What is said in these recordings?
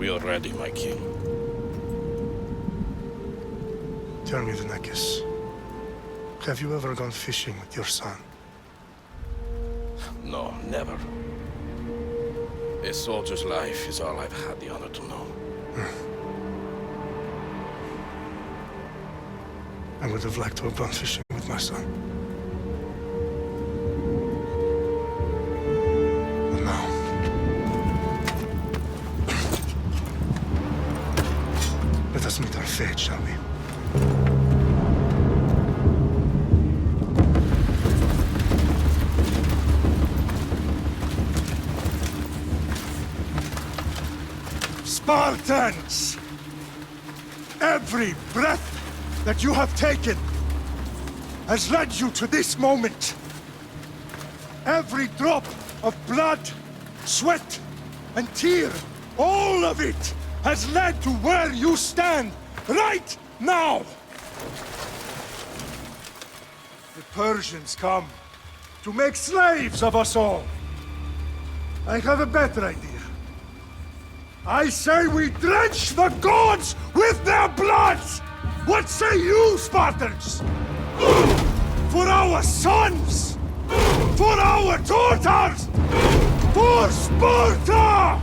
We are ready, my king. Tell me, Vinakis, have you ever gone fishing with your son? No, never. A soldier's life is all I've had the honor to know. I would have liked to have gone fishing with my son. But now... let us meet our fate, shall we? Spartans! Every breath that you have taken has led you to this moment. Every drop of blood, sweat, and tear, all of it has led to where you stand right now. The Persians come to make slaves of us all. I have a better idea. I say we drench the gods with their blood! What say you, Spartans? For our sons! For our daughters! For Sparta!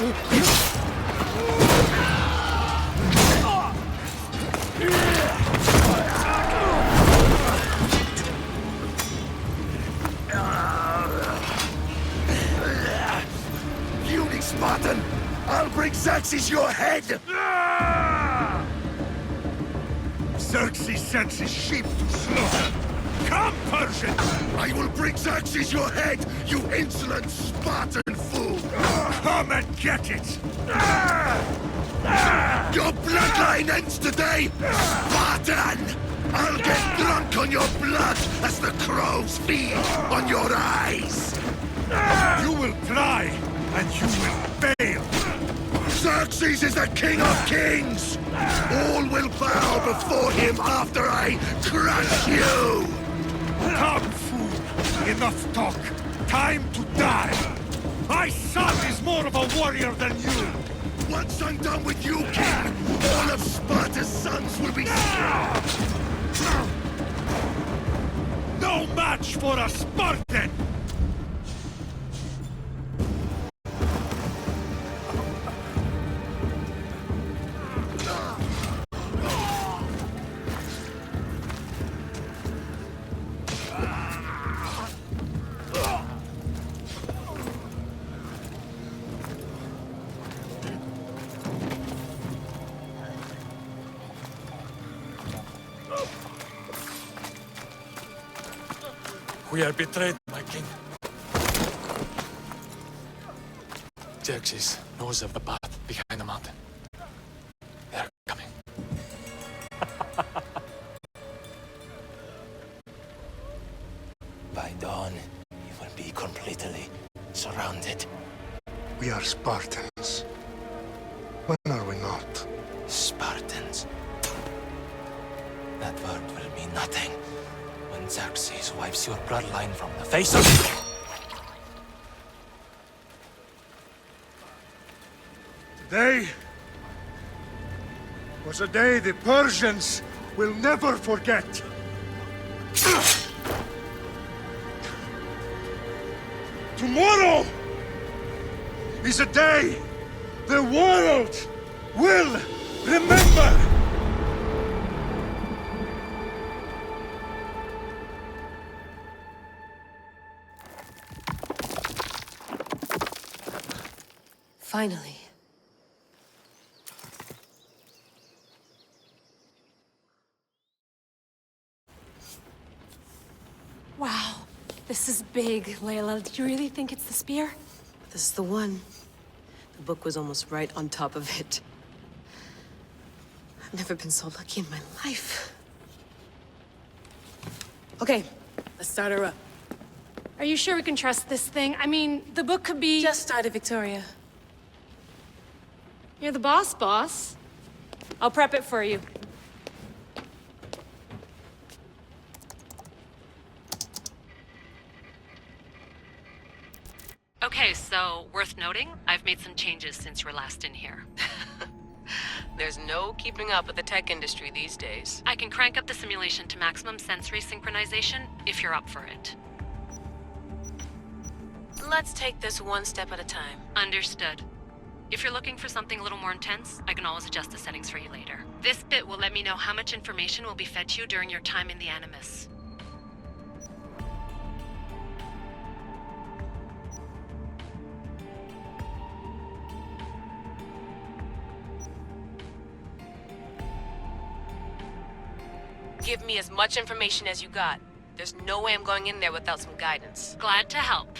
Puny Spartan! I'll bring Xerxes your head! Xerxes sends his sheep to slaughter. Come, Persian! I will bring Xerxes your head, you insolent Spartan fool! Come and get it! Your bloodline ends today, Spartan! I'll get drunk on your blood as the crows feed on your eyes! You will try, and you will fail! Xerxes is the king of kings! All will bow before him after I crush you! Come, fool! Enough talk! Time to die! My son is more of a warrior than you! Once I'm done with you, king, all of Sparta's sons will be... No match for a Spartan! We are betrayed, my king. Xerxes knows of the path behind the mountain. They are coming. By dawn, you will be completely surrounded. We are Spartans. When are we not? Spartans. That word will mean nothing when Xerxes wipes your bloodline from the face of... Today was a day the Persians will never forget. Tomorrow is a day the world will remember. Finally. Wow, this is big, Layla. Do you really think it's the spear? This is the one. The book was almost right on top of it. I've never been so lucky in my life. Okay, let's start her up. Are you sure we can trust this thing? I mean, the book could be... Just started, Victoria. You're the boss. I'll prep it for you. Okay, so worth noting, I've made some changes since you were last in here. There's no keeping up with the tech industry these days. I can crank up the simulation to maximum sensory synchronization if you're up for it. Let's take this one step at a time. Understood. If you're looking for something a little more intense, I can always adjust the settings for you later. This bit will let me know how much information will be fed to you during your time in the Animus. Give me as much information as you got. There's no way I'm going in there without some guidance. Glad to help.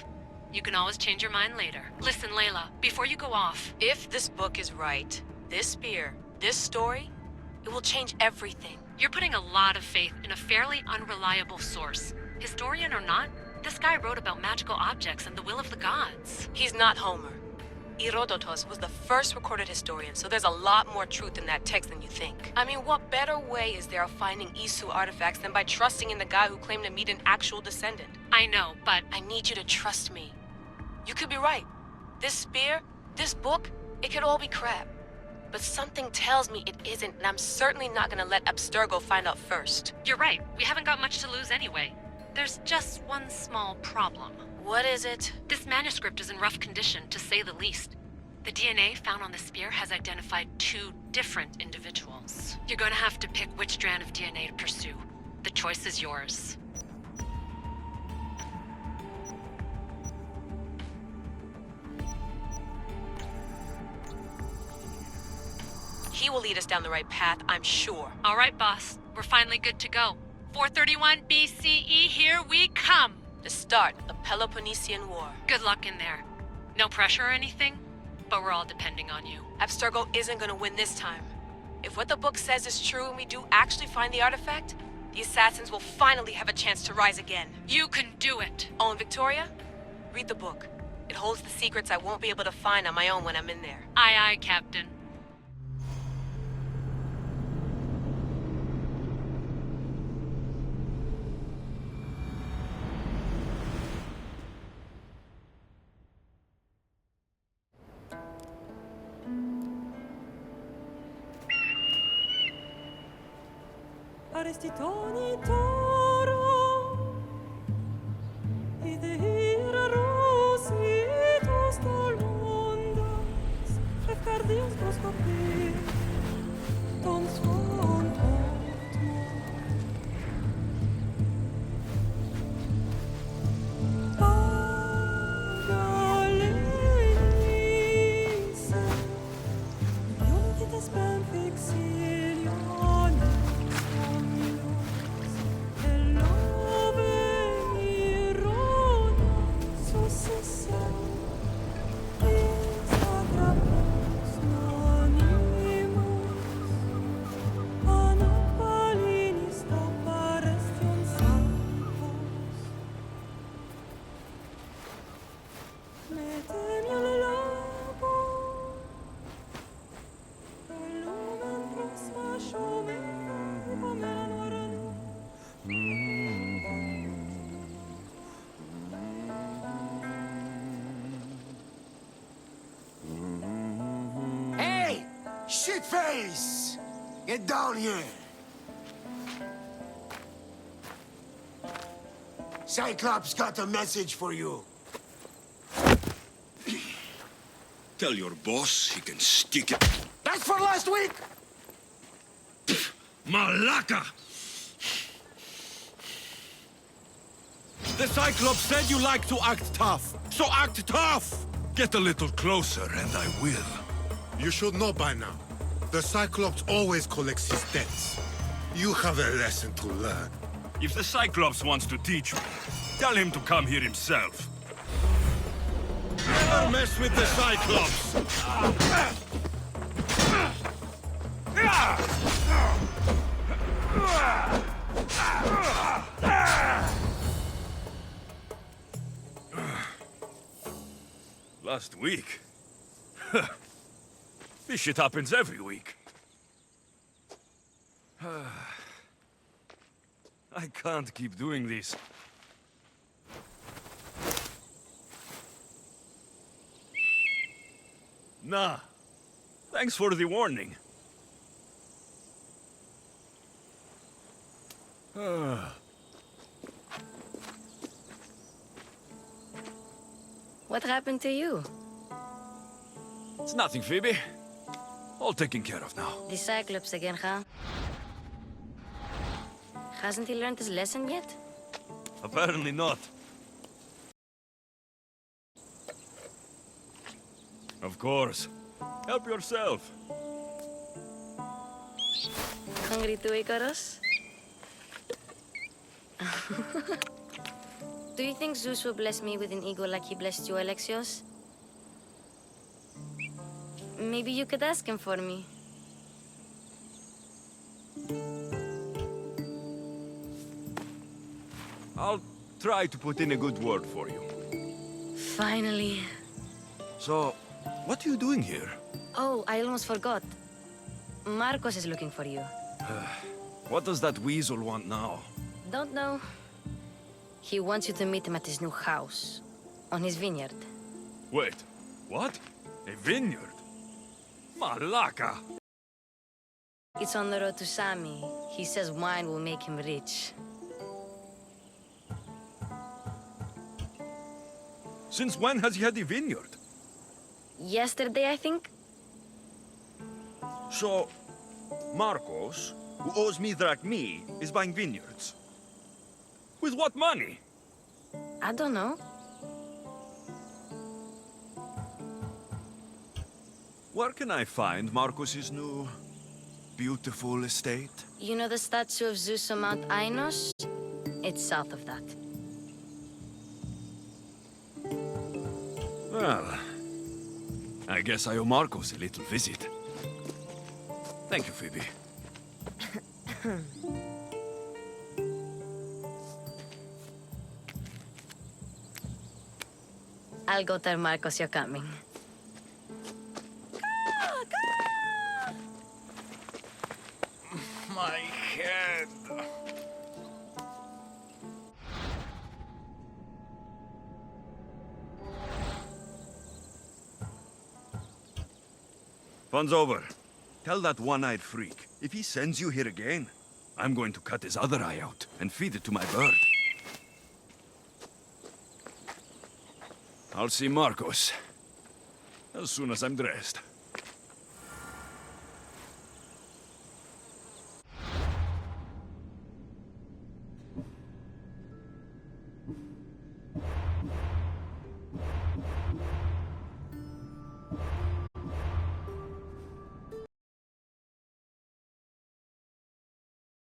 You can always change your mind later. Listen, Layla, before you go off... If this book is right, this spear, this story, it will change everything. You're putting a lot of faith in a fairly unreliable source. Historian or not, this guy wrote about magical objects and the will of the gods. He's not Homer. Herodotus was the first recorded historian, so there's a lot more truth in that text than you think. I mean, what better way is there of finding Isu artifacts than by trusting in the guy who claimed to meet an actual descendant? I know, but... I need you to trust me. You could be right. This spear, this book, it could all be crap. But something tells me it isn't, and I'm certainly not gonna let Abstergo find out first. You're right. We haven't got much to lose anyway. There's just one small problem. What is it? This manuscript is in rough condition, to say the least. The DNA found on the spear has identified 2 different individuals. You're gonna have to pick which strand of DNA to pursue. The choice is yours. He will lead us down the right path, I'm sure. All right, boss. We're finally good to go. 431 BCE, here we come! The start of the Peloponnesian War. Good luck in there. No pressure or anything, but we're all depending on you. Abstergo isn't gonna win this time. If what the book says is true and we do actually find the artifact, the assassins will finally have a chance to rise again. You can do it! Oh, and Victoria? Read the book. It holds the secrets I won't be able to find on my own when I'm in there. Aye, aye, Captain. Arrestitoni toro, idehira rositos talmondas, fefcardios proscopir, ton son tortmo. Pagalenice, unitas ben fixilione. Hey! Shitface! Get down here! Cyclops got a message for you. Tell your boss he can stick it. That's for last week! Malaka! The Cyclops said you like to act tough, so act tough! Get a little closer and I will. You should know by now. The Cyclops always collects his debts. You have a lesson to learn. If the Cyclops wants to teach me, tell him to come here himself. Never mess with the Cyclops! Last week? This shit happens every week. I can't keep doing this. Nah. Thanks for the warning. What happened to you? It's nothing, Phoebe. All taken care of now. The Cyclops again, huh? Hasn't he learned his lesson yet? Apparently not. Of course. Help yourself. Hungry too, Icarus? Do you think Zeus will bless me with an ego like he blessed you, Alexios? Maybe you could ask him for me. I'll try to put in a good word for you. Finally. So, what are you doing here? Oh, I almost forgot. Marcos is looking for you. What does that weasel want now? Don't know. He wants you to meet him at his new house. On his vineyard. Wait, what? A vineyard? Malaka! It's on the road to Sami. He says wine will make him rich. Since when has he had a vineyard? yesterday, I think. So, Marcos, who owes me drachmi, is buying vineyards. With what money? I don't know. Where can I find Marcos's new, beautiful estate? You know the statue of Zeus on Mount Ainos? It's south of that. Well, I guess I owe Marcos a little visit. Thank you, Phoebe. I'll go tell Marcos you're coming. My head. Fun's over. Tell that one-eyed freak, if he sends you here again, I'm going to cut his other eye out and feed it to my bird. I'll see Marcos as soon as I'm dressed.